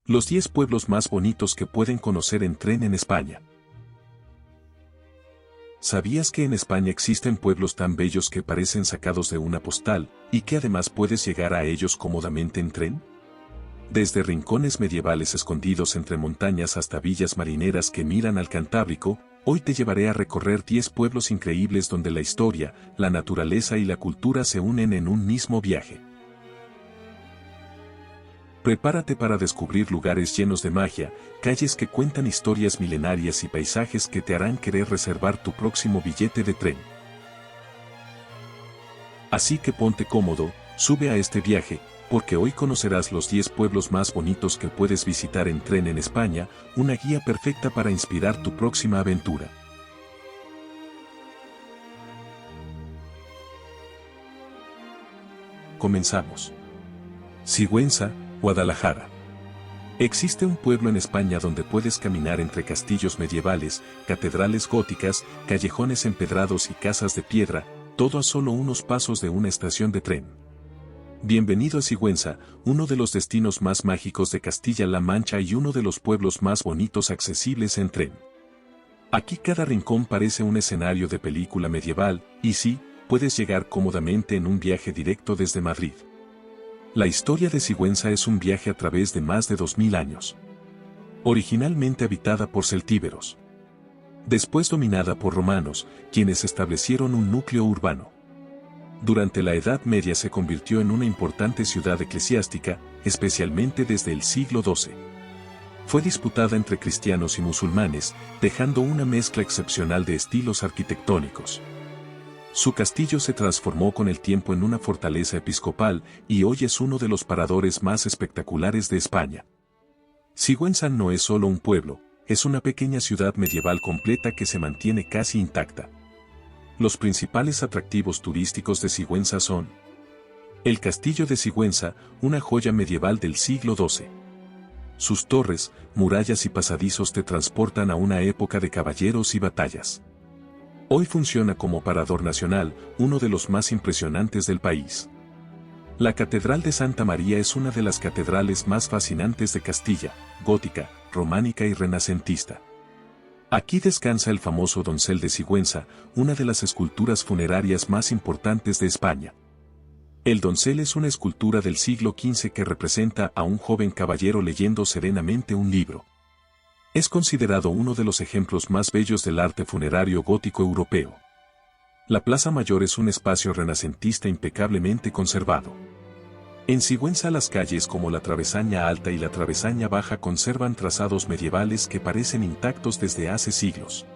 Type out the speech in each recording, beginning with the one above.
Los 10 pueblos más bonitos que pueden conocer en tren en España. ¿Sabías que en España existen pueblos tan bellos que parecen sacados de una postal, y que además puedes llegar a ellos cómodamente en tren? Desde rincones medievales escondidos entre montañas hasta villas marineras que miran al Cantábrico, hoy te llevaré a recorrer 10 pueblos increíbles donde la historia, la naturaleza y la cultura se unen en un mismo viaje. Prepárate para descubrir lugares llenos de magia, calles que cuentan historias milenarias y paisajes que te harán querer reservar tu próximo billete de tren. Así que ponte cómodo, sube a este viaje, porque hoy conocerás los 10 pueblos más bonitos que puedes visitar en tren en España, una guía perfecta para inspirar tu próxima aventura. Comenzamos. Sigüenza, Guadalajara. Existe un pueblo en España donde puedes caminar entre castillos medievales, catedrales góticas, callejones empedrados y casas de piedra, todo a solo unos pasos de una estación de tren. Bienvenido a Sigüenza, uno de los destinos más mágicos de Castilla-La Mancha y uno de los pueblos más bonitos accesibles en tren. Aquí cada rincón parece un escenario de película medieval, y sí, puedes llegar cómodamente en un viaje directo desde Madrid. La historia de Sigüenza es un viaje a través de más de 2000 años. Originalmente habitada por celtíberos. Después dominada por romanos, quienes establecieron un núcleo urbano. Durante la Edad Media se convirtió en una importante ciudad eclesiástica, especialmente desde el siglo XII. Fue disputada entre cristianos y musulmanes, dejando una mezcla excepcional de estilos arquitectónicos. Su castillo se transformó con el tiempo en una fortaleza episcopal y hoy es uno de los paradores más espectaculares de España. Sigüenza no es solo un pueblo, es una pequeña ciudad medieval completa que se mantiene casi intacta. Los principales atractivos turísticos de Sigüenza son: el Castillo de Sigüenza, una joya medieval del siglo XII. Sus torres, murallas y pasadizos te transportan a una época de caballeros y batallas. Hoy funciona como parador nacional, uno de los más impresionantes del país. La Catedral de Santa María es una de las catedrales más fascinantes de Castilla, gótica, románica y renacentista. Aquí descansa el famoso doncel de Sigüenza, una de las esculturas funerarias más importantes de España. El doncel es una escultura del siglo XV que representa a un joven caballero leyendo serenamente un libro. Es considerado uno de los ejemplos más bellos del arte funerario gótico europeo. La Plaza Mayor es un espacio renacentista impecablemente conservado. En Sigüenza las calles como la Travesaña Alta y la Travesaña Baja conservan trazados medievales que parecen intactos desde hace siglos.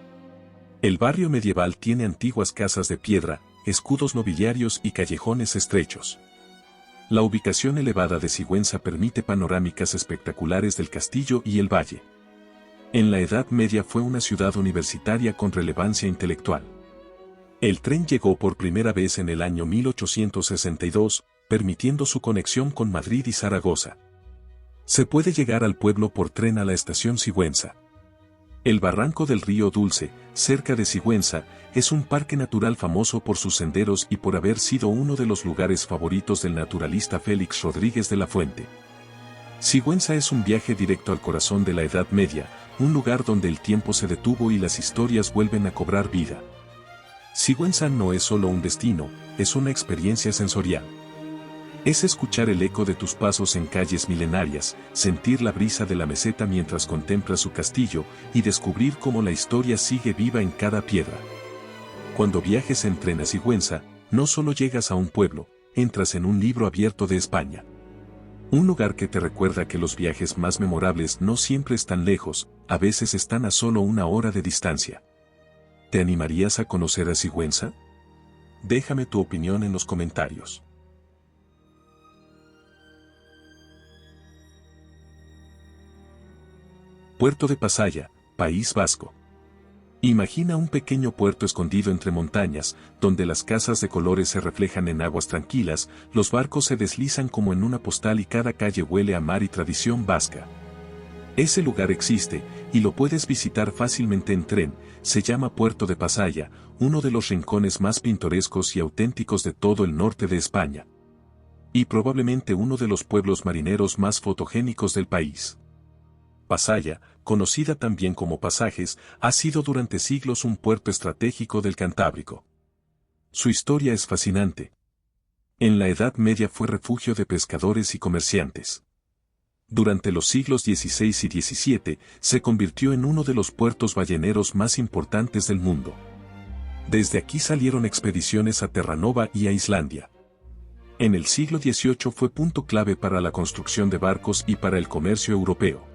El barrio medieval tiene antiguas casas de piedra, escudos nobiliarios y callejones estrechos. La ubicación elevada de Sigüenza permite panorámicas espectaculares del castillo y el valle. En la Edad Media fue una ciudad universitaria con relevancia intelectual. El tren llegó por primera vez en el año 1862, permitiendo su conexión con Madrid y Zaragoza. Se puede llegar al pueblo por tren a la estación Sigüenza. El Barranco del Río Dulce, cerca de Sigüenza, es un parque natural famoso por sus senderos y por haber sido uno de los lugares favoritos del naturalista Félix Rodríguez de la Fuente. Sigüenza es un viaje directo al corazón de la Edad Media, un lugar donde el tiempo se detuvo y las historias vuelven a cobrar vida. Sigüenza no es solo un destino, es una experiencia sensorial. Es escuchar el eco de tus pasos en calles milenarias, sentir la brisa de la meseta mientras contemplas su castillo y descubrir cómo la historia sigue viva en cada piedra. Cuando viajes en tren a Sigüenza, no solo llegas a un pueblo, entras en un libro abierto de España. Un lugar que te recuerda que los viajes más memorables no siempre están lejos, a veces están a solo una hora de distancia. ¿Te animarías a conocer a Sigüenza? Déjame tu opinión en los comentarios. Puerto de Pasaia, País Vasco. Imagina un pequeño puerto escondido entre montañas, donde las casas de colores se reflejan en aguas tranquilas, los barcos se deslizan como en una postal y cada calle huele a mar y tradición vasca. Ese lugar existe, y lo puedes visitar fácilmente en tren, se llama Puerto de Pasaia, uno de los rincones más pintorescos y auténticos de todo el norte de España. Y probablemente uno de los pueblos marineros más fotogénicos del país. Pasaya, conocida también como Pasajes, ha sido durante siglos un puerto estratégico del Cantábrico. Su historia es fascinante. En la Edad Media fue refugio de pescadores y comerciantes. Durante los siglos XVI y XVII se convirtió en uno de los puertos balleneros más importantes del mundo. Desde aquí salieron expediciones a Terranova y a Islandia. En el siglo XVIII fue punto clave para la construcción de barcos y para el comercio europeo.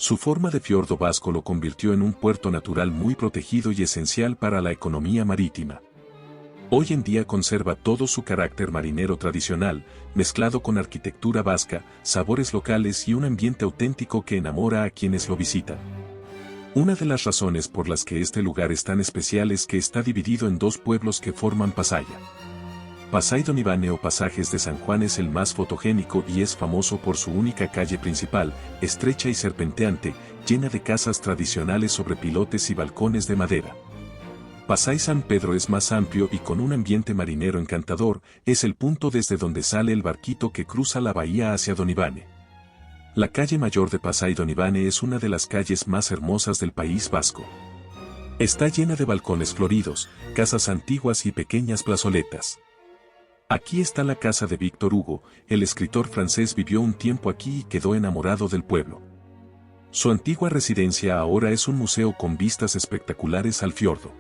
Su forma de fiordo vasco lo convirtió en un puerto natural muy protegido y esencial para la economía marítima. Hoy en día conserva todo su carácter marinero tradicional, mezclado con arquitectura vasca, sabores locales y un ambiente auténtico que enamora a quienes lo visitan. Una de las razones por las que este lugar es tan especial es que está dividido en dos pueblos que forman Pasaya. Pasay Donibane o Pasajes de San Juan es el más fotogénico y es famoso por su única calle principal, estrecha y serpenteante, llena de casas tradicionales sobre pilotes y balcones de madera. Pasay San Pedro es más amplio y con un ambiente marinero encantador, es el punto desde donde sale el barquito que cruza la bahía hacia Donibane. La calle mayor de Pasay Donibane es una de las calles más hermosas del País Vasco. Está llena de balcones floridos, casas antiguas y pequeñas plazoletas. Aquí está la casa de Víctor Hugo, el escritor francés vivió un tiempo aquí y quedó enamorado del pueblo. Su antigua residencia ahora es un museo con vistas espectaculares al fiordo.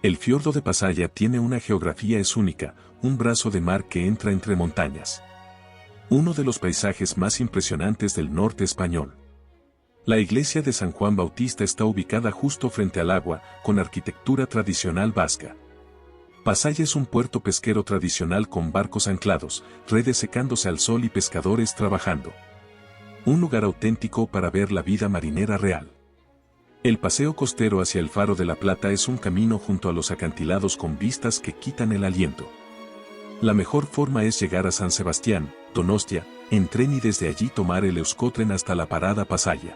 El fiordo de Pasaya tiene una geografía es única, un brazo de mar que entra entre montañas. Uno de los paisajes más impresionantes del norte español. La iglesia de San Juan Bautista está ubicada justo frente al agua, con arquitectura tradicional vasca. Pasaya es un puerto pesquero tradicional con barcos anclados, redes secándose al sol y pescadores trabajando. Un lugar auténtico para ver la vida marinera real. El paseo costero hacia el Faro de la Plata es un camino junto a los acantilados con vistas que quitan el aliento. La mejor forma es llegar a San Sebastián, Donostia, en tren y desde allí tomar el Euskotren hasta la parada Pasaya.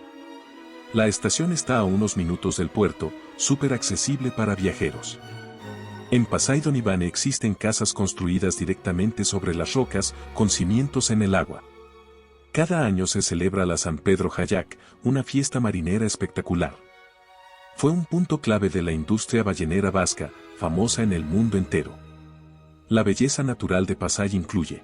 La estación está a unos minutos del puerto, súper accesible para viajeros. En Pasay Donibane existen casas construidas directamente sobre las rocas, con cimientos en el agua. Cada año se celebra la San Pedro Hayak, una fiesta marinera espectacular. Fue un punto clave de la industria ballenera vasca, famosa en el mundo entero. La belleza natural de Pasay incluye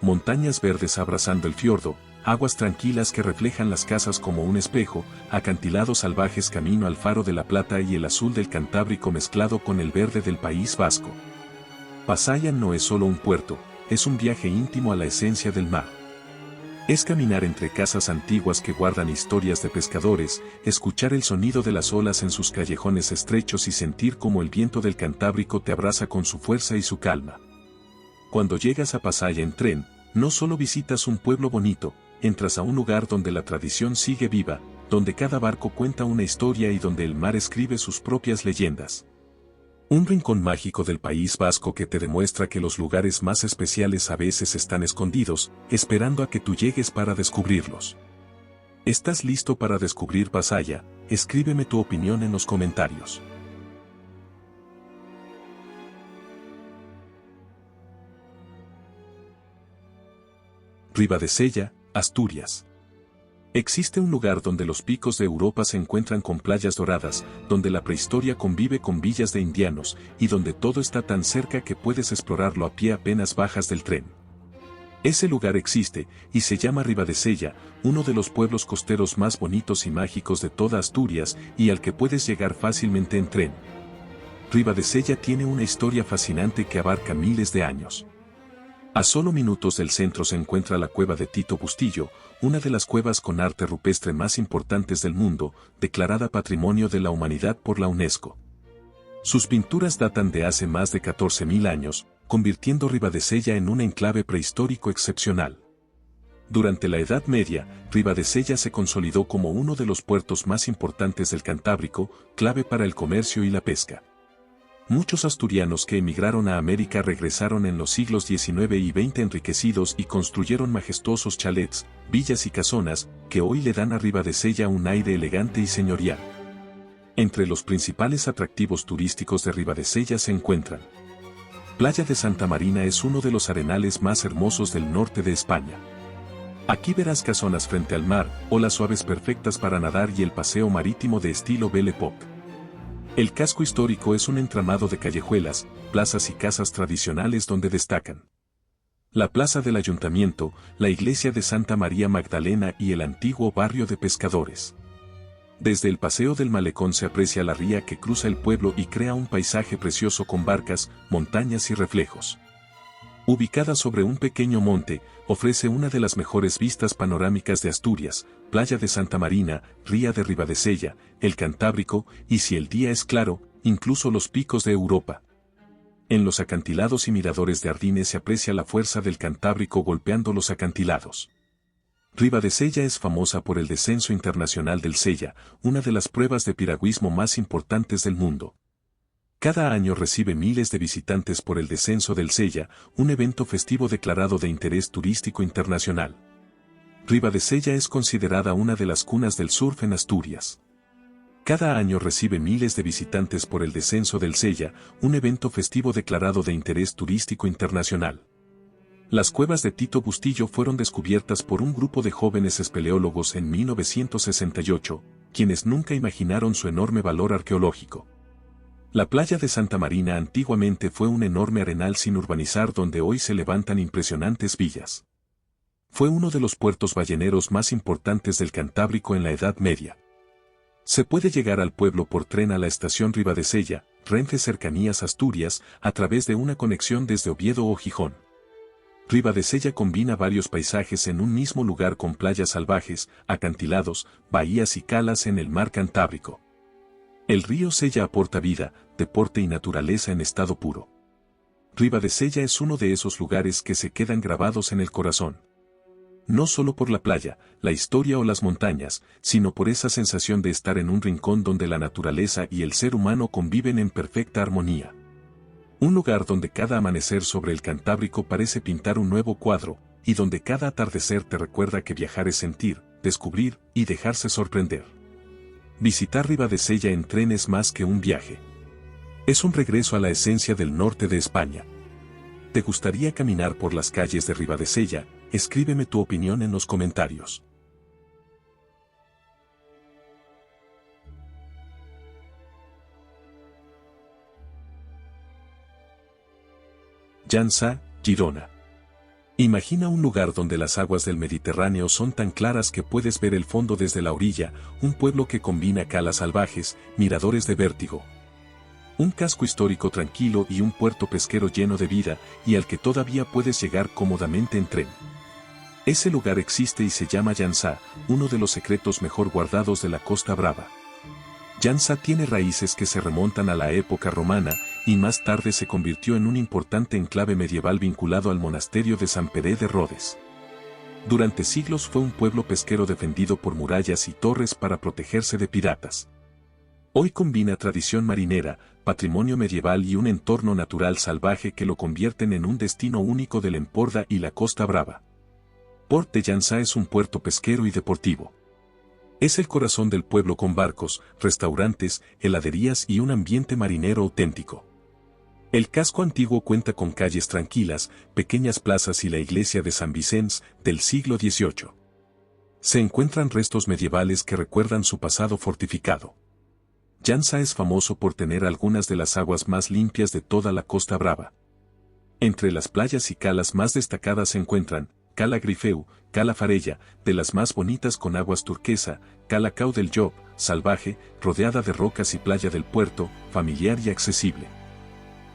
montañas verdes abrazando el fiordo, aguas tranquilas que reflejan las casas como un espejo, acantilados salvajes camino al Faro de la Plata y el azul del Cantábrico mezclado con el verde del País Vasco. Pasaya no es solo un puerto, es un viaje íntimo a la esencia del mar. Es caminar entre casas antiguas que guardan historias de pescadores, escuchar el sonido de las olas en sus callejones estrechos y sentir cómo el viento del Cantábrico te abraza con su fuerza y su calma. Cuando llegas a Pasaya en tren, no solo visitas un pueblo bonito, entras a un lugar donde la tradición sigue viva, donde cada barco cuenta una historia y donde el mar escribe sus propias leyendas. Un rincón mágico del País Vasco que te demuestra que los lugares más especiales a veces están escondidos, esperando a que tú llegues para descubrirlos. ¿Estás listo para descubrir Pasaya? Escríbeme tu opinión en los comentarios. Ribadesella, Asturias. Existe un lugar donde los picos de Europa se encuentran con playas doradas, donde la prehistoria convive con villas de indianos, y donde todo está tan cerca que puedes explorarlo a pie apenas bajas del tren. Ese lugar existe, y se llama Ribadesella, uno de los pueblos costeros más bonitos y mágicos de toda Asturias, y al que puedes llegar fácilmente en tren. Ribadesella tiene una historia fascinante que abarca miles de años. A solo minutos del centro se encuentra la cueva de Tito Bustillo, una de las cuevas con arte rupestre más importantes del mundo, declarada Patrimonio de la Humanidad por la UNESCO. Sus pinturas datan de hace más de 14.000 años, convirtiendo Ribadesella en un enclave prehistórico excepcional. Durante la Edad Media, Ribadesella se consolidó como uno de los puertos más importantes del Cantábrico, clave para el comercio y la pesca. Muchos asturianos que emigraron a América regresaron en los siglos XIX y XX enriquecidos y construyeron majestuosos chalets, villas y casonas, que hoy le dan a Ribadesella un aire elegante y señorial. Entre los principales atractivos turísticos de Ribadesella se encuentran: Playa de Santa Marina es uno de los arenales más hermosos del norte de España. Aquí verás casonas frente al mar, olas suaves perfectas para nadar y el paseo marítimo de estilo Belle Époque. El casco histórico es un entramado de callejuelas, plazas y casas tradicionales donde destacan la plaza del ayuntamiento, la iglesia de Santa María Magdalena y el antiguo barrio de pescadores. Desde el paseo del malecón se aprecia la ría que cruza el pueblo y crea un paisaje precioso con barcas, montañas y reflejos. Ubicada sobre un pequeño monte, ofrece una de las mejores vistas panorámicas de Asturias, playa de Santa Marina, ría de Ribadesella, el Cantábrico y si el día es claro, incluso los picos de Europa. En los acantilados y miradores de Ardines se aprecia la fuerza del Cantábrico golpeando los acantilados. Ribadesella es famosa por el descenso internacional del Sella, una de las pruebas de piragüismo más importantes del mundo. Cada año recibe miles de visitantes por el descenso del Sella, un evento festivo declarado de interés turístico internacional. Ribadesella es considerada una de las cunas del surf en Asturias. Cada año recibe miles de visitantes por el descenso del Sella, un evento festivo declarado de interés turístico internacional. Las cuevas de Tito Bustillo fueron descubiertas por un grupo de jóvenes espeleólogos en 1968, quienes nunca imaginaron su enorme valor arqueológico. La playa de Santa Marina antiguamente fue un enorme arenal sin urbanizar donde hoy se levantan impresionantes villas. Fue uno de los puertos balleneros más importantes del Cantábrico en la Edad Media. Se puede llegar al pueblo por tren a la estación Ribadesella, Renfe Cercanías Asturias, a través de una conexión desde Oviedo o Gijón. Ribadesella combina varios paisajes en un mismo lugar con playas salvajes, acantilados, bahías y calas en el mar Cantábrico. El río Sella aporta vida, deporte y naturaleza en estado puro. Ribadesella es uno de esos lugares que se quedan grabados en el corazón. No solo por la playa, la historia o las montañas, sino por esa sensación de estar en un rincón donde la naturaleza y el ser humano conviven en perfecta armonía. Un lugar donde cada amanecer sobre el Cantábrico parece pintar un nuevo cuadro, y donde cada atardecer te recuerda que viajar es sentir, descubrir y dejarse sorprender. Visitar Ribadesella en tren es más que un viaje. Es un regreso a la esencia del norte de España. ¿Te gustaría caminar por las calles de Ribadesella? Escríbeme tu opinión en los comentarios. Llançà, Girona. Imagina un lugar donde las aguas del Mediterráneo son tan claras que puedes ver el fondo desde la orilla, un pueblo que combina calas salvajes, miradores de vértigo. Un casco histórico tranquilo y un puerto pesquero lleno de vida, y al que todavía puedes llegar cómodamente en tren. Ese lugar existe y se llama Llançà, uno de los secretos mejor guardados de la Costa Brava. Llançà tiene raíces que se remontan a la época romana, y más tarde se convirtió en un importante enclave medieval vinculado al monasterio de Sant Pere de Rodes. Durante siglos fue un pueblo pesquero defendido por murallas y torres para protegerse de piratas. Hoy combina tradición marinera, patrimonio medieval y un entorno natural salvaje que lo convierten en un destino único del Emporda y la Costa Brava. Port de Llançà es un puerto pesquero y deportivo. Es el corazón del pueblo con barcos, restaurantes, heladerías y un ambiente marinero auténtico. El casco antiguo cuenta con calles tranquilas, pequeñas plazas y la iglesia de San Vicens, del siglo XVIII. Se encuentran restos medievales que recuerdan su pasado fortificado. Llançà es famoso por tener algunas de las aguas más limpias de toda la Costa Brava. Entre las playas y calas más destacadas se encuentran Cala Grifeu, Cala Farella, de las más bonitas con aguas turquesa, Cala Cau del Llop, salvaje, rodeada de rocas y playa del puerto, familiar y accesible.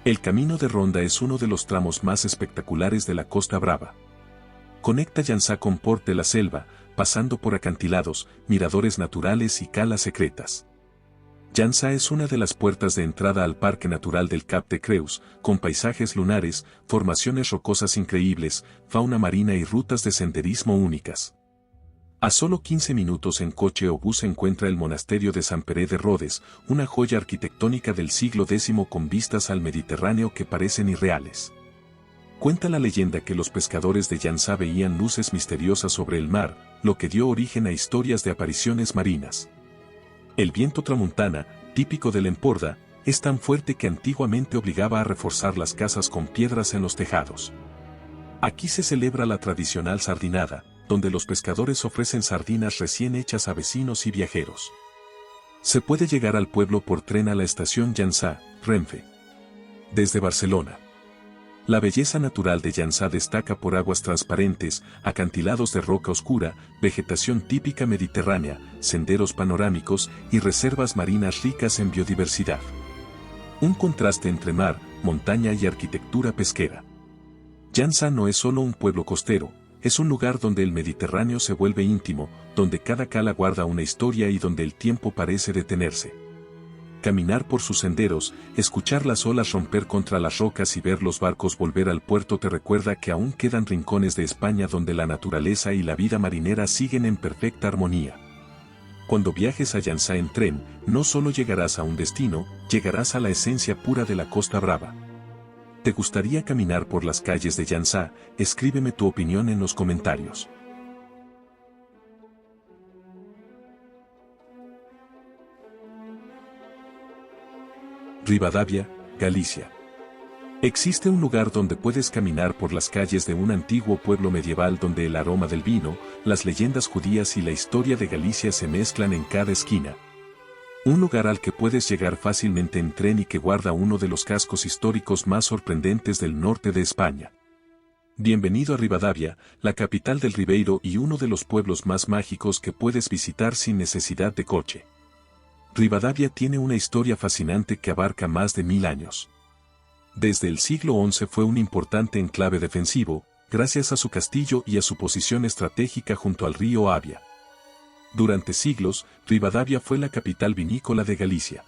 El Camino de Ronda es uno de los tramos más espectaculares de la Costa Brava. Conecta Llançà con Port de la Selva, pasando por acantilados, miradores naturales y calas secretas. Llançà es una de las puertas de entrada al Parque Natural del Cap de Creus, con paisajes lunares, formaciones rocosas increíbles, fauna marina y rutas de senderismo únicas. A solo 15 minutos en coche o bus se encuentra el monasterio de Sant Pere de Rodes, una joya arquitectónica del siglo X con vistas al Mediterráneo que parecen irreales. Cuenta la leyenda que los pescadores de Llançà veían luces misteriosas sobre el mar, lo que dio origen a historias de apariciones marinas. El viento tramuntana, típico del Emporda, es tan fuerte que antiguamente obligaba a reforzar las casas con piedras en los tejados. Aquí se celebra la tradicional sardinada, donde los pescadores ofrecen sardinas recién hechas a vecinos y viajeros. Se puede llegar al pueblo por tren a la estación Llançà, Renfe. Desde Barcelona. La belleza natural de Llançà destaca por aguas transparentes, acantilados de roca oscura, vegetación típica mediterránea, senderos panorámicos y reservas marinas ricas en biodiversidad. Un contraste entre mar, montaña y arquitectura pesquera. Llançà no es solo un pueblo costero, es un lugar donde el Mediterráneo se vuelve íntimo, donde cada cala guarda una historia y donde el tiempo parece detenerse. Caminar por sus senderos, escuchar las olas romper contra las rocas y ver los barcos volver al puerto te recuerda que aún quedan rincones de España donde la naturaleza y la vida marinera siguen en perfecta armonía. Cuando viajes a Llançà en tren, no solo llegarás a un destino, llegarás a la esencia pura de la Costa Brava. ¿Te gustaría caminar por las calles de Llançà? Escríbeme tu opinión en los comentarios. Rivadavia, Galicia. Existe un lugar donde puedes caminar por las calles de un antiguo pueblo medieval donde el aroma del vino, las leyendas judías y la historia de Galicia se mezclan en cada esquina. Un lugar al que puedes llegar fácilmente en tren y que guarda uno de los cascos históricos más sorprendentes del norte de España. Bienvenido a Rivadavia, la capital del Ribeiro y uno de los pueblos más mágicos que puedes visitar sin necesidad de coche. Rivadavia tiene una historia fascinante que abarca más de 1000 años. Desde el siglo XI fue un importante enclave defensivo, gracias a su castillo y a su posición estratégica junto al río Avia. Durante siglos, Rivadavia fue la capital vinícola de Galicia.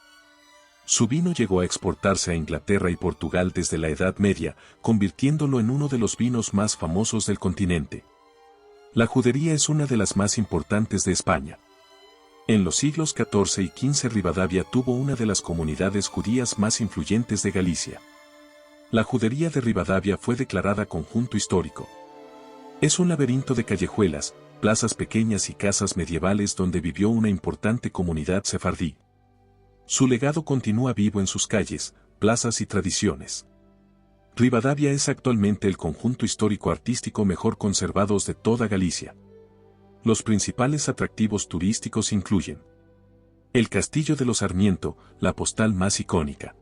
Su vino llegó a exportarse a Inglaterra y Portugal desde la Edad Media, convirtiéndolo en uno de los vinos más famosos del continente. La judería es una de las más importantes de España. En los siglos XIV y XV Rivadavia tuvo una de las comunidades judías más influyentes de Galicia. La judería de Rivadavia fue declarada conjunto histórico. Es un laberinto de callejuelas, plazas pequeñas y casas medievales donde vivió una importante comunidad sefardí. Su legado continúa vivo en sus calles, plazas y tradiciones. Rivadavia es actualmente el conjunto histórico-artístico mejor conservado de toda Galicia. Los principales atractivos turísticos incluyen el Castillo de los Sarmiento, la postal más icónica.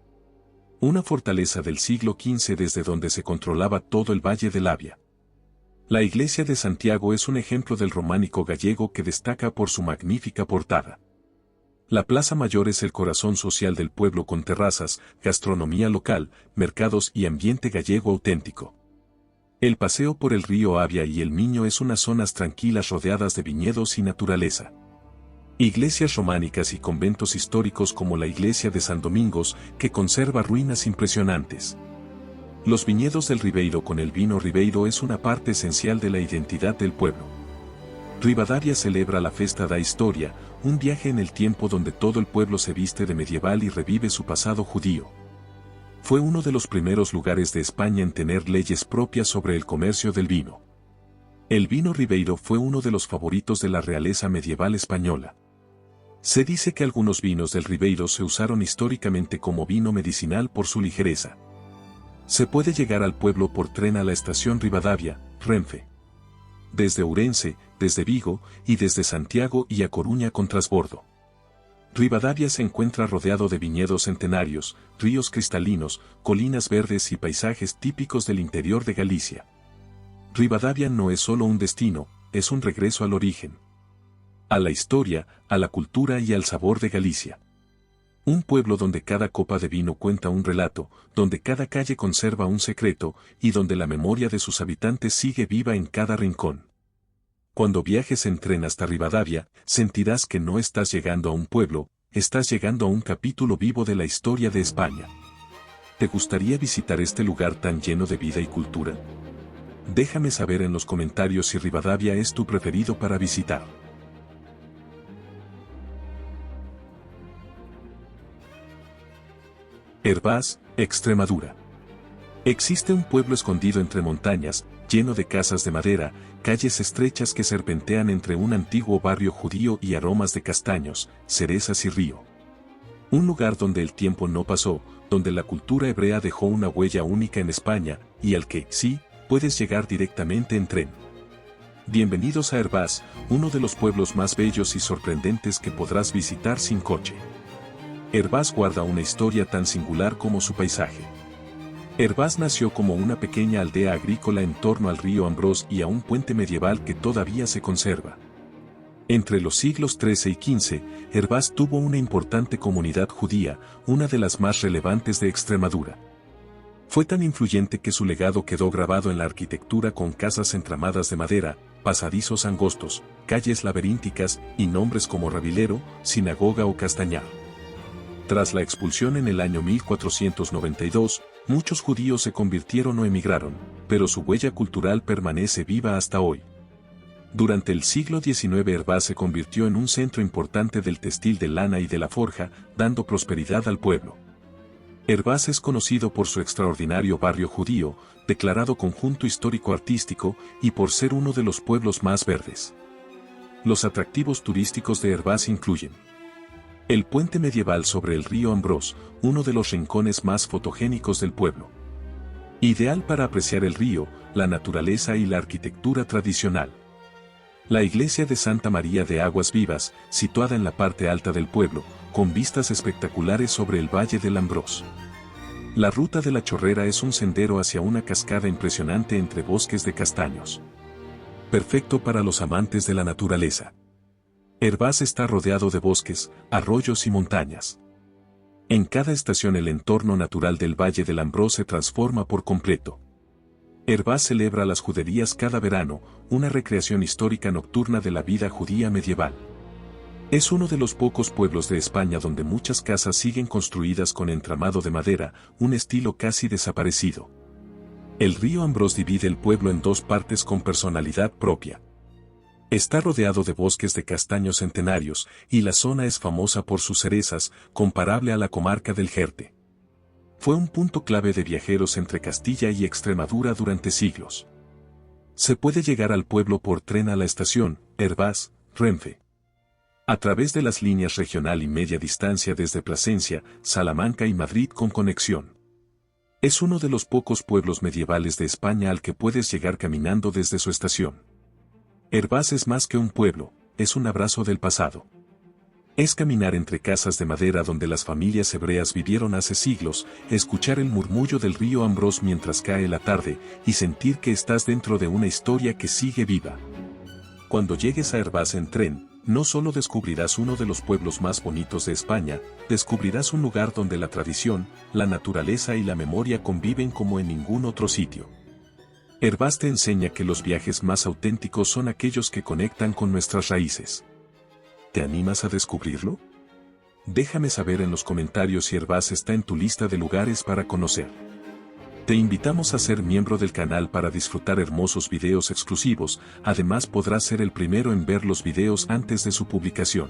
Una fortaleza del siglo XV desde donde se controlaba todo el Valle del Avia. La iglesia de Santiago es un ejemplo del románico gallego que destaca por su magnífica portada. La Plaza Mayor es el corazón social del pueblo con terrazas, gastronomía local, mercados y ambiente gallego auténtico. El paseo por el río Avia y el Miño es unas zonas tranquilas rodeadas de viñedos y naturaleza. Iglesias románicas y conventos históricos como la iglesia de San Domingos, que conserva ruinas impresionantes. Los viñedos del Ribeiro con el vino Ribeiro es una parte esencial de la identidad del pueblo. Rivadavia celebra la Festa da Historia, un viaje en el tiempo donde todo el pueblo se viste de medieval y revive su pasado judío. Fue uno de los primeros lugares de España en tener leyes propias sobre el comercio del vino. El vino Ribeiro fue uno de los favoritos de la realeza medieval española. Se dice que algunos vinos del Ribeiro se usaron históricamente como vino medicinal por su ligereza. Se puede llegar al pueblo por tren a la estación Rivadavia, Renfe. Desde Ourense, desde Vigo y desde Santiago y A Coruña con transbordo. Rivadavia se encuentra rodeado de viñedos centenarios, ríos cristalinos, colinas verdes y paisajes típicos del interior de Galicia. Rivadavia no es solo un destino, es un regreso al origen. A la historia, a la cultura y al sabor de Galicia. Un pueblo donde cada copa de vino cuenta un relato, donde cada calle conserva un secreto y donde la memoria de sus habitantes sigue viva en cada rincón. Cuando viajes en tren hasta Rivadavia, sentirás que no estás llegando a un pueblo, estás llegando a un capítulo vivo de la historia de España. ¿Te gustaría visitar este lugar tan lleno de vida y cultura? Déjame saber en los comentarios si Rivadavia es tu preferido para visitar. Hervás, Extremadura. Existe un pueblo escondido entre montañas, lleno de casas de madera, calles estrechas que serpentean entre un antiguo barrio judío y aromas de castaños, cerezas y río. Un lugar donde el tiempo no pasó, donde la cultura hebrea dejó una huella única en España, y al que, sí, puedes llegar directamente en tren. Bienvenidos a Hervás, uno de los pueblos más bellos y sorprendentes que podrás visitar sin coche. Hervás guarda una historia tan singular como su paisaje. Hervás nació como una pequeña aldea agrícola en torno al río Ambrós y a un puente medieval que todavía se conserva. Entre los siglos XIII y XV, Hervás tuvo una importante comunidad judía, una de las más relevantes de Extremadura. Fue tan influyente que su legado quedó grabado en la arquitectura con casas entramadas de madera, pasadizos angostos, calles laberínticas y nombres como Rabilero, Sinagoga o Castañar. Tras la expulsión en el año 1492, muchos judíos se convirtieron o emigraron, pero su huella cultural permanece viva hasta hoy. Durante el siglo XIX Hervás se convirtió en un centro importante del textil de lana y de la forja, dando prosperidad al pueblo. Hervás es conocido por su extraordinario barrio judío, declarado conjunto histórico-artístico, y por ser uno de los pueblos más verdes. Los atractivos turísticos de Hervás incluyen el puente medieval sobre el río Ambrós, uno de los rincones más fotogénicos del pueblo. Ideal para apreciar el río, la naturaleza y la arquitectura tradicional. La iglesia de Santa María de Aguas Vivas, situada en la parte alta del pueblo, con vistas espectaculares sobre el valle del Ambrós. La ruta de la Chorrera es un sendero hacia una cascada impresionante entre bosques de castaños. Perfecto para los amantes de la naturaleza. Hervás está rodeado de bosques, arroyos y montañas. En cada estación el entorno natural del Valle del Ambrós se transforma por completo. Hervás celebra las juderías cada verano, una recreación histórica nocturna de la vida judía medieval. Es uno de los pocos pueblos de España donde muchas casas siguen construidas con entramado de madera, un estilo casi desaparecido. El río Ambrós divide el pueblo en dos partes con personalidad propia. Está rodeado de bosques de castaños centenarios, y la zona es famosa por sus cerezas, comparable a la comarca del Jerte. Fue un punto clave de viajeros entre Castilla y Extremadura durante siglos. Se puede llegar al pueblo por tren a la estación, Hervás, Renfe. A través de las líneas regional y media distancia desde Plasencia, Salamanca y Madrid con conexión. Es uno de los pocos pueblos medievales de España al que puedes llegar caminando desde su estación. Hervás es más que un pueblo, es un abrazo del pasado. Es caminar entre casas de madera donde las familias hebreas vivieron hace siglos, escuchar el murmullo del río Ambrós mientras cae la tarde y sentir que estás dentro de una historia que sigue viva. Cuando llegues a Hervás en tren, no solo descubrirás uno de los pueblos más bonitos de España, descubrirás un lugar donde la tradición, la naturaleza y la memoria conviven como en ningún otro sitio. Hervás te enseña que los viajes más auténticos son aquellos que conectan con nuestras raíces. ¿Te animas a descubrirlo? Déjame saber en los comentarios si Hervás está en tu lista de lugares para conocer. Te invitamos a ser miembro del canal para disfrutar hermosos videos exclusivos, además podrás ser el primero en ver los videos antes de su publicación.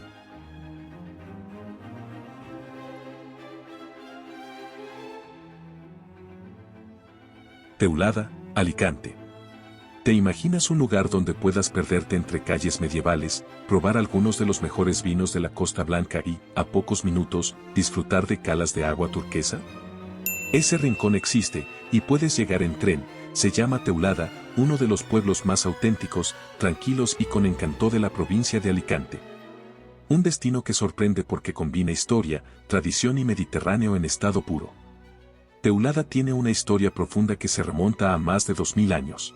Teulada, Alicante. ¿Te imaginas un lugar donde puedas perderte entre calles medievales, probar algunos de los mejores vinos de la Costa Blanca y, a pocos minutos, disfrutar de calas de agua turquesa? Ese rincón existe, y puedes llegar en tren. Se llama Teulada, uno de los pueblos más auténticos, tranquilos y con encanto de la provincia de Alicante. Un destino que sorprende porque combina historia, tradición y Mediterráneo en estado puro. Teulada tiene una historia profunda que se remonta a más de 2000 años.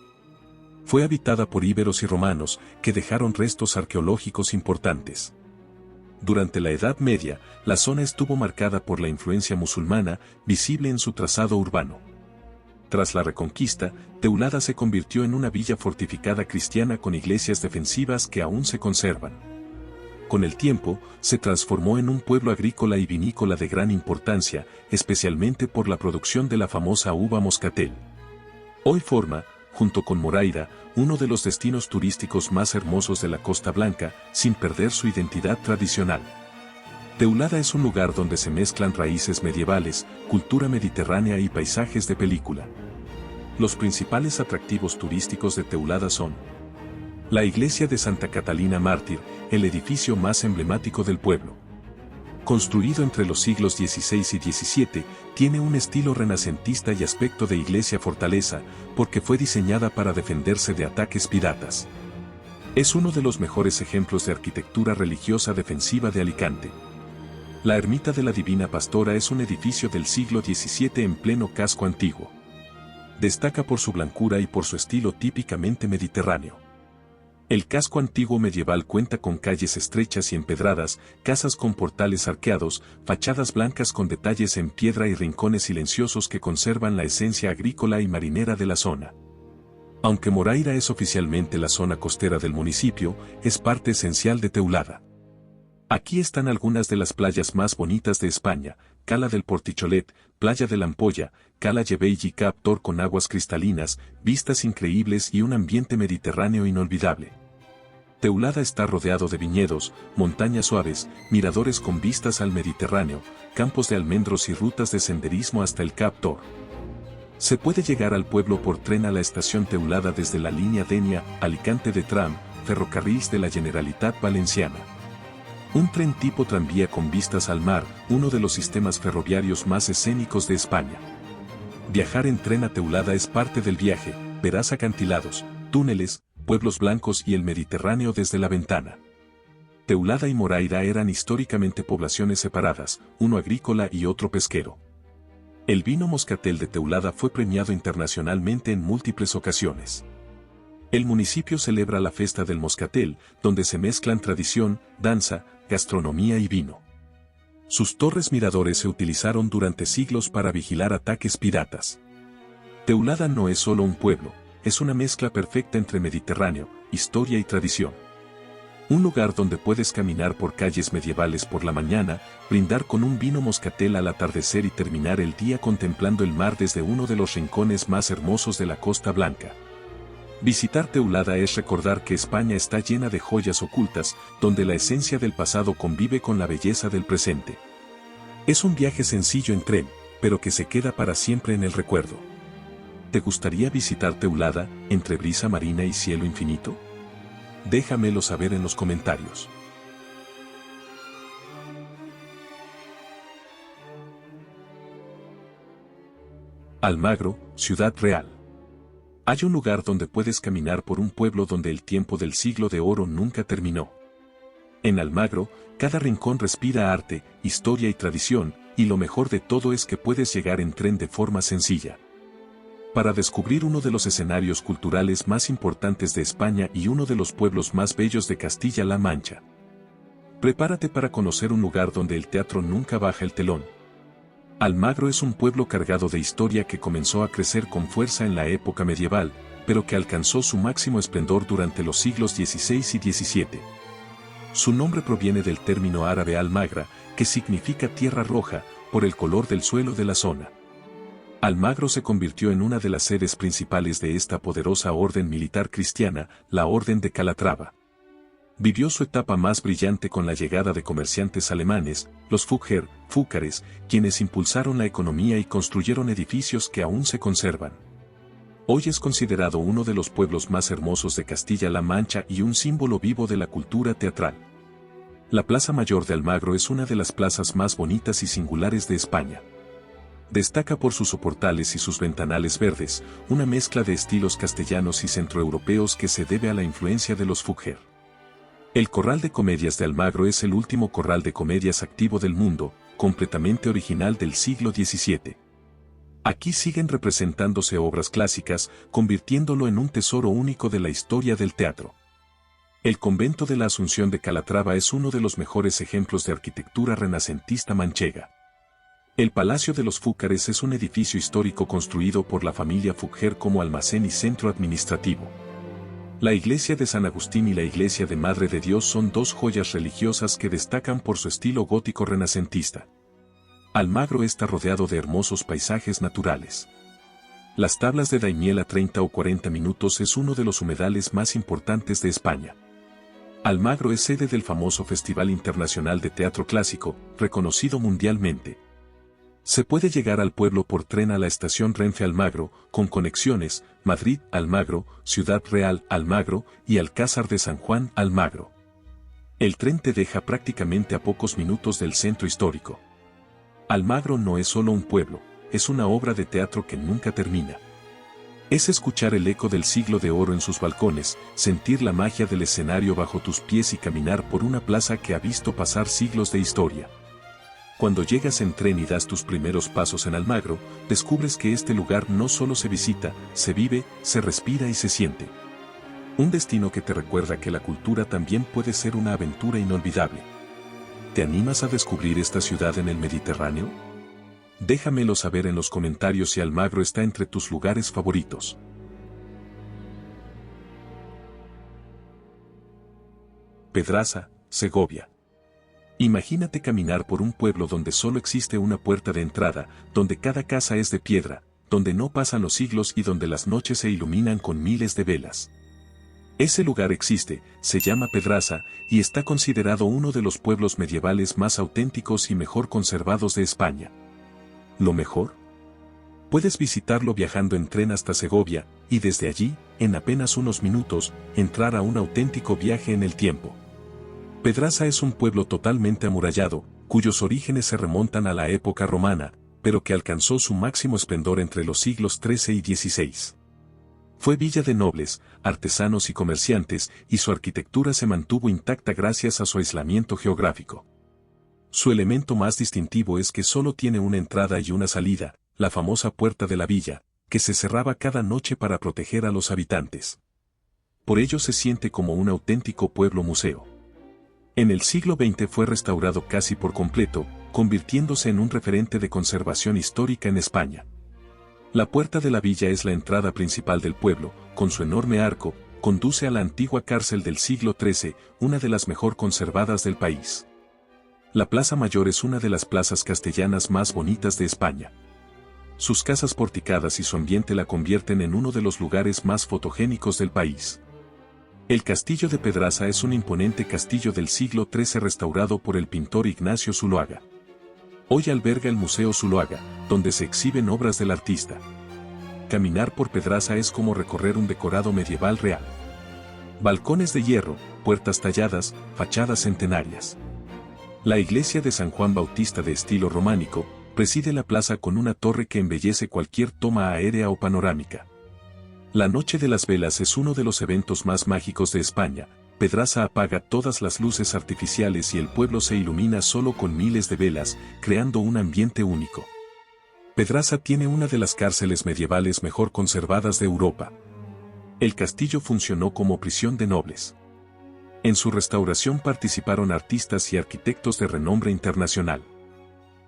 Fue habitada por íberos y romanos, que dejaron restos arqueológicos importantes. Durante la Edad Media, la zona estuvo marcada por la influencia musulmana, visible en su trazado urbano. Tras la Reconquista, Teulada se convirtió en una villa fortificada cristiana con iglesias defensivas que aún se conservan. Con el tiempo, se transformó en un pueblo agrícola y vinícola de gran importancia, especialmente por la producción de la famosa uva moscatel. Hoy forma, junto con Moraira, uno de los destinos turísticos más hermosos de la Costa Blanca, sin perder su identidad tradicional. Teulada es un lugar donde se mezclan raíces medievales, cultura mediterránea y paisajes de película. Los principales atractivos turísticos de Teulada son la iglesia de Santa Catalina Mártir, el edificio más emblemático del pueblo. Construido entre los siglos XVI y XVII, tiene un estilo renacentista y aspecto de iglesia fortaleza, porque fue diseñada para defenderse de ataques piratas. Es uno de los mejores ejemplos de arquitectura religiosa defensiva de Alicante. La ermita de la Divina Pastora es un edificio del siglo XVII en pleno casco antiguo. Destaca por su blancura y por su estilo típicamente mediterráneo. El casco antiguo medieval cuenta con calles estrechas y empedradas, casas con portales arqueados, fachadas blancas con detalles en piedra y rincones silenciosos que conservan la esencia agrícola y marinera de la zona. Aunque Moraira es oficialmente la zona costera del municipio, es parte esencial de Teulada. Aquí están algunas de las playas más bonitas de España: Cala del Porticholet, Playa de la Ampolla, Cala Llevey y Cap Tor con aguas cristalinas, vistas increíbles y un ambiente mediterráneo inolvidable. Teulada está rodeado de viñedos, montañas suaves, miradores con vistas al Mediterráneo, campos de almendros y rutas de senderismo hasta el Cap Tor. Se puede llegar al pueblo por tren a la estación Teulada desde la línea Denia-Alicante de Tram, Ferrocarrils de la Generalitat Valenciana. Un tren tipo tranvía con vistas al mar, uno de los sistemas ferroviarios más escénicos de España. Viajar en tren a Teulada es parte del viaje, verás acantilados, túneles, pueblos blancos y el Mediterráneo desde la ventana. Teulada y Moraira eran históricamente poblaciones separadas, uno agrícola y otro pesquero. El vino moscatel de Teulada fue premiado internacionalmente en múltiples ocasiones. El municipio celebra la Festa del Moscatel, donde se mezclan tradición, danza, gastronomía y vino. Sus torres miradores se utilizaron durante siglos para vigilar ataques piratas. Teulada no es solo un pueblo, es una mezcla perfecta entre Mediterráneo, historia y tradición. Un lugar donde puedes caminar por calles medievales por la mañana, brindar con un vino moscatel al atardecer y terminar el día contemplando el mar desde uno de los rincones más hermosos de la Costa Blanca. Visitar Teulada es recordar que España está llena de joyas ocultas, donde la esencia del pasado convive con la belleza del presente. Es un viaje sencillo en tren, pero que se queda para siempre en el recuerdo. ¿Te gustaría visitar Teulada, entre brisa marina y cielo infinito? Déjamelo saber en los comentarios. Almagro, Ciudad Real. Hay un lugar donde puedes caminar por un pueblo donde el tiempo del siglo de oro nunca terminó. En Almagro, cada rincón respira arte, historia y tradición, y lo mejor de todo es que puedes llegar en tren de forma sencilla. Para descubrir uno de los escenarios culturales más importantes de España y uno de los pueblos más bellos de Castilla-La Mancha. Prepárate para conocer un lugar donde el teatro nunca baja el telón. Almagro es un pueblo cargado de historia que comenzó a crecer con fuerza en la época medieval, pero que alcanzó su máximo esplendor durante los siglos XVI y XVII. Su nombre proviene del término árabe Almagra, que significa tierra roja, por el color del suelo de la zona. Almagro se convirtió en una de las sedes principales de esta poderosa orden militar cristiana, la Orden de Calatrava. Vivió su etapa más brillante con la llegada de comerciantes alemanes, los fúcares, quienes impulsaron la economía y construyeron edificios que aún se conservan. Hoy es considerado uno de los pueblos más hermosos de Castilla-La Mancha y un símbolo vivo de la cultura teatral. La Plaza Mayor de Almagro es una de las plazas más bonitas y singulares de España. Destaca por sus soportales y sus ventanales verdes, una mezcla de estilos castellanos y centroeuropeos que se debe a la influencia de los Fugger. El Corral de Comedias de Almagro es el último corral de comedias activo del mundo, completamente original del siglo XVII. Aquí siguen representándose obras clásicas, convirtiéndolo en un tesoro único de la historia del teatro. El convento de la Asunción de Calatrava es uno de los mejores ejemplos de arquitectura renacentista manchega. El Palacio de los Fúcares es un edificio histórico construido por la familia Fugger como almacén y centro administrativo. La iglesia de San Agustín y la iglesia de Madre de Dios son dos joyas religiosas que destacan por su estilo gótico renacentista. Almagro está rodeado de hermosos paisajes naturales. Las tablas de Daimiel a 30 o 40 minutos es uno de los humedales más importantes de España. Almagro es sede del famoso Festival Internacional de Teatro Clásico, reconocido mundialmente. Se puede llegar al pueblo por tren a la estación Renfe Almagro, con conexiones Madrid-Almagro, Ciudad Real Almagro y Alcázar de San Juan Almagro. El tren te deja prácticamente a pocos minutos del centro histórico. Almagro no es solo un pueblo, es una obra de teatro que nunca termina. Es escuchar el eco del siglo de oro en sus balcones, sentir la magia del escenario bajo tus pies y caminar por una plaza que ha visto pasar siglos de historia. Cuando llegas en tren y das tus primeros pasos en Almagro, descubres que este lugar no solo se visita, se vive, se respira y se siente. Un destino que te recuerda que la cultura también puede ser una aventura inolvidable. ¿Te animas a descubrir esta ciudad en el Mediterráneo? Déjamelo saber en los comentarios si Almagro está entre tus lugares favoritos. Pedraza, Segovia. Imagínate caminar por un pueblo donde solo existe una puerta de entrada, donde cada casa es de piedra, donde no pasan los siglos y donde las noches se iluminan con miles de velas. Ese lugar existe, se llama Pedraza, y está considerado uno de los pueblos medievales más auténticos y mejor conservados de España. ¿Lo mejor? Puedes visitarlo viajando en tren hasta Segovia, y desde allí, en apenas unos minutos, entrar a un auténtico viaje en el tiempo. Pedraza es un pueblo totalmente amurallado, cuyos orígenes se remontan a la época romana, pero que alcanzó su máximo esplendor entre los siglos XIII y XVI. Fue villa de nobles, artesanos y comerciantes, y su arquitectura se mantuvo intacta gracias a su aislamiento geográfico. Su elemento más distintivo es que solo tiene una entrada y una salida, la famosa puerta de la villa, que se cerraba cada noche para proteger a los habitantes. Por ello se siente como un auténtico pueblo museo. En el siglo XX fue restaurado casi por completo, convirtiéndose en un referente de conservación histórica en España. La puerta de la villa es la entrada principal del pueblo, con su enorme arco, conduce a la antigua cárcel del siglo XIII, una de las mejor conservadas del país. La Plaza Mayor es una de las plazas castellanas más bonitas de España. Sus casas porticadas y su ambiente la convierten en uno de los lugares más fotogénicos del país. El Castillo de Pedraza es un imponente castillo del siglo XIII restaurado por el pintor Ignacio Zuloaga. Hoy alberga el Museo Zuloaga, donde se exhiben obras del artista. Caminar por Pedraza es como recorrer un decorado medieval real. Balcones de hierro, puertas talladas, fachadas centenarias. La iglesia de San Juan Bautista de estilo románico, preside la plaza con una torre que embellece cualquier toma aérea o panorámica. La Noche de las Velas es uno de los eventos más mágicos de España. Pedraza apaga todas las luces artificiales y el pueblo se ilumina solo con miles de velas, creando un ambiente único. Pedraza tiene una de las cárceles medievales mejor conservadas de Europa. El castillo funcionó como prisión de nobles. En su restauración participaron artistas y arquitectos de renombre internacional.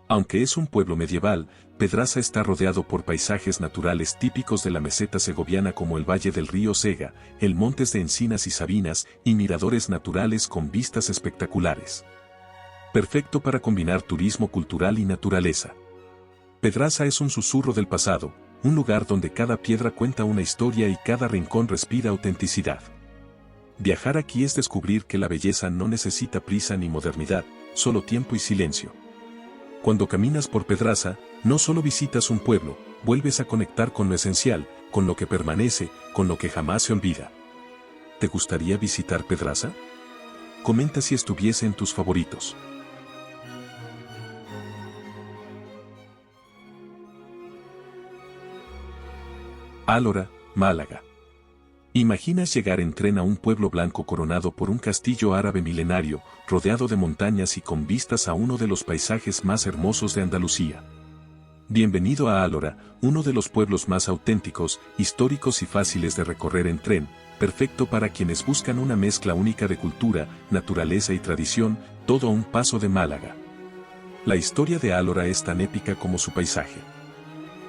Aunque es un pueblo medieval, Pedraza está rodeado por paisajes naturales típicos de la meseta segoviana como el valle del río Sega, el montes de encinas y sabinas y miradores naturales con vistas espectaculares. Perfecto para combinar turismo cultural y naturaleza. Pedraza es un susurro del pasado, un lugar donde cada piedra cuenta una historia y cada rincón respira autenticidad. Viajar aquí es descubrir que la belleza no necesita prisa ni modernidad, solo tiempo y silencio. Cuando caminas por Pedraza, no solo visitas un pueblo, vuelves a conectar con lo esencial, con lo que permanece, con lo que jamás se olvida. ¿Te gustaría visitar Pedraza? Comenta si estuviese en tus favoritos. Álora, Málaga. ¿Imaginas llegar en tren a un pueblo blanco coronado por un castillo árabe milenario, rodeado de montañas y con vistas a uno de los paisajes más hermosos de Andalucía? Bienvenido a Álora, uno de los pueblos más auténticos, históricos y fáciles de recorrer en tren, perfecto para quienes buscan una mezcla única de cultura, naturaleza y tradición, todo a un paso de Málaga. La historia de Álora es tan épica como su paisaje.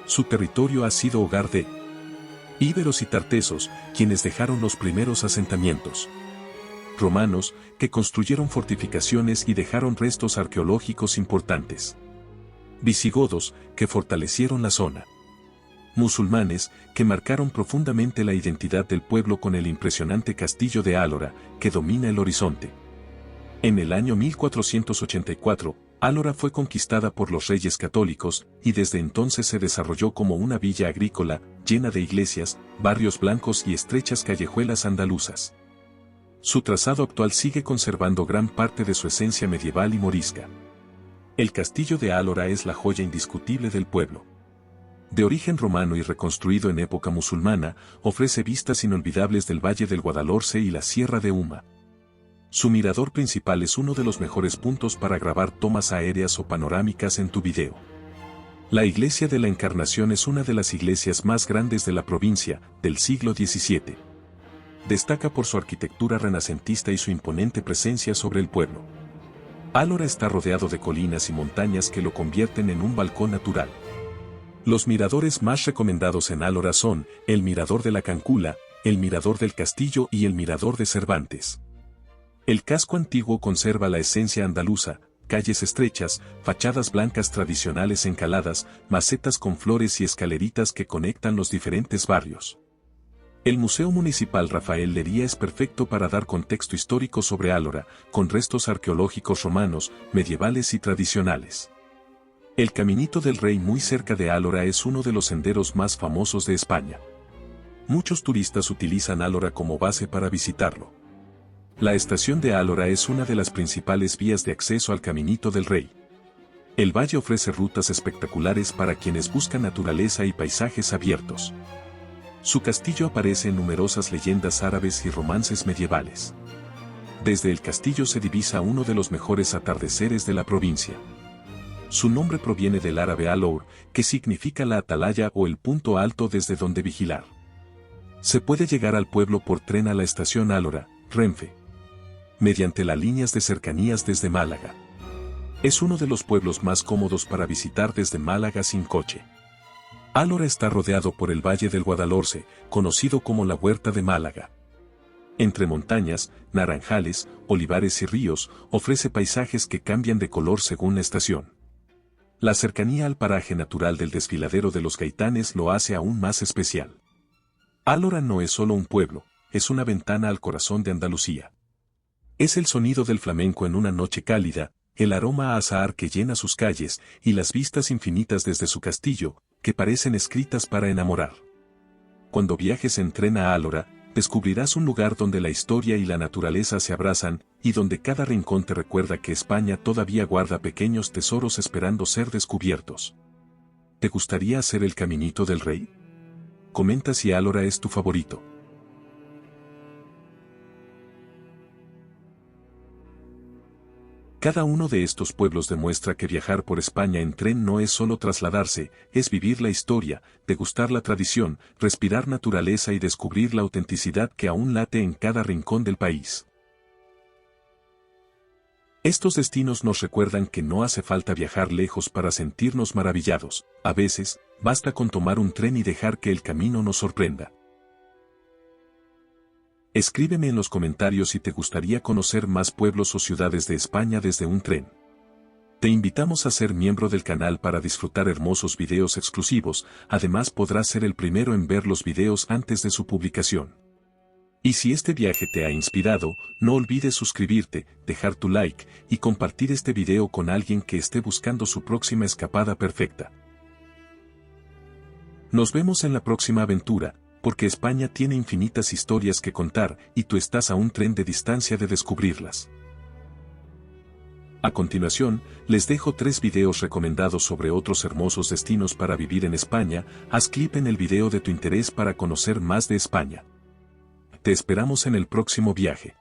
Su territorio ha sido hogar de íberos y tartesos, quienes dejaron los primeros asentamientos. Romanos, que construyeron fortificaciones y dejaron restos arqueológicos importantes. Visigodos, que fortalecieron la zona. Musulmanes, que marcaron profundamente la identidad del pueblo con el impresionante castillo de Álora, que domina el horizonte. En el año 1484, Álora fue conquistada por los reyes católicos, y desde entonces se desarrolló como una villa agrícola, llena de iglesias, barrios blancos y estrechas callejuelas andaluzas. Su trazado actual sigue conservando gran parte de su esencia medieval y morisca. El castillo de Álora es la joya indiscutible del pueblo. De origen romano y reconstruido en época musulmana, ofrece vistas inolvidables del Valle del Guadalhorce y la Sierra de Uma. Su mirador principal es uno de los mejores puntos para grabar tomas aéreas o panorámicas en tu video. La Iglesia de la Encarnación es una de las iglesias más grandes de la provincia, del siglo XVII. Destaca por su arquitectura renacentista y su imponente presencia sobre el pueblo. Álora está rodeado de colinas y montañas que lo convierten en un balcón natural. Los miradores más recomendados en Álora son el Mirador de la Cancula, el Mirador del Castillo y el Mirador de Cervantes. El casco antiguo conserva la esencia andaluza, calles estrechas, fachadas blancas tradicionales encaladas, macetas con flores y escaleritas que conectan los diferentes barrios. El Museo Municipal Rafael Lería es perfecto para dar contexto histórico sobre Álora, con restos arqueológicos romanos, medievales y tradicionales. El Caminito del Rey muy cerca de Álora es uno de los senderos más famosos de España. Muchos turistas utilizan Álora como base para visitarlo. La estación de Álora es una de las principales vías de acceso al Caminito del Rey. El valle ofrece rutas espectaculares para quienes buscan naturaleza y paisajes abiertos. Su castillo aparece en numerosas leyendas árabes y romances medievales. Desde el castillo se divisa uno de los mejores atardeceres de la provincia. Su nombre proviene del árabe al-Our, que significa la atalaya o el punto alto desde donde vigilar. Se puede llegar al pueblo por tren a la estación Álora, Renfe, mediante las líneas de cercanías desde Málaga. Es uno de los pueblos más cómodos para visitar desde Málaga sin coche. Álora está rodeado por el Valle del Guadalhorce, conocido como la Huerta de Málaga. Entre montañas, naranjales, olivares y ríos, ofrece paisajes que cambian de color según la estación. La cercanía al paraje natural del desfiladero de los Gaitanes lo hace aún más especial. Álora no es solo un pueblo, es una ventana al corazón de Andalucía. Es el sonido del flamenco en una noche cálida, el aroma a azahar que llena sus calles y las vistas infinitas desde su castillo, que parecen escritas para enamorar. Cuando viajes en tren a Álora, descubrirás un lugar donde la historia y la naturaleza se abrazan, y donde cada rincón te recuerda que España todavía guarda pequeños tesoros esperando ser descubiertos. ¿Te gustaría hacer el Caminito del Rey? Comenta si Álora es tu favorito. Cada uno de estos pueblos demuestra que viajar por España en tren no es solo trasladarse, es vivir la historia, degustar la tradición, respirar naturaleza y descubrir la autenticidad que aún late en cada rincón del país. Estos destinos nos recuerdan que no hace falta viajar lejos para sentirnos maravillados, a veces, basta con tomar un tren y dejar que el camino nos sorprenda. Escríbeme en los comentarios si te gustaría conocer más pueblos o ciudades de España desde un tren. Te invitamos a ser miembro del canal para disfrutar hermosos videos exclusivos, además podrás ser el primero en ver los videos antes de su publicación. Y si este viaje te ha inspirado, no olvides suscribirte, dejar tu like y compartir este video con alguien que esté buscando su próxima escapada perfecta. Nos vemos en la próxima aventura, porque España tiene infinitas historias que contar y tú estás a un tren de distancia de descubrirlas. A continuación, les dejo 3 videos recomendados sobre otros hermosos destinos para vivir en España. Haz clic en el video de tu interés para conocer más de España. Te esperamos en el próximo viaje.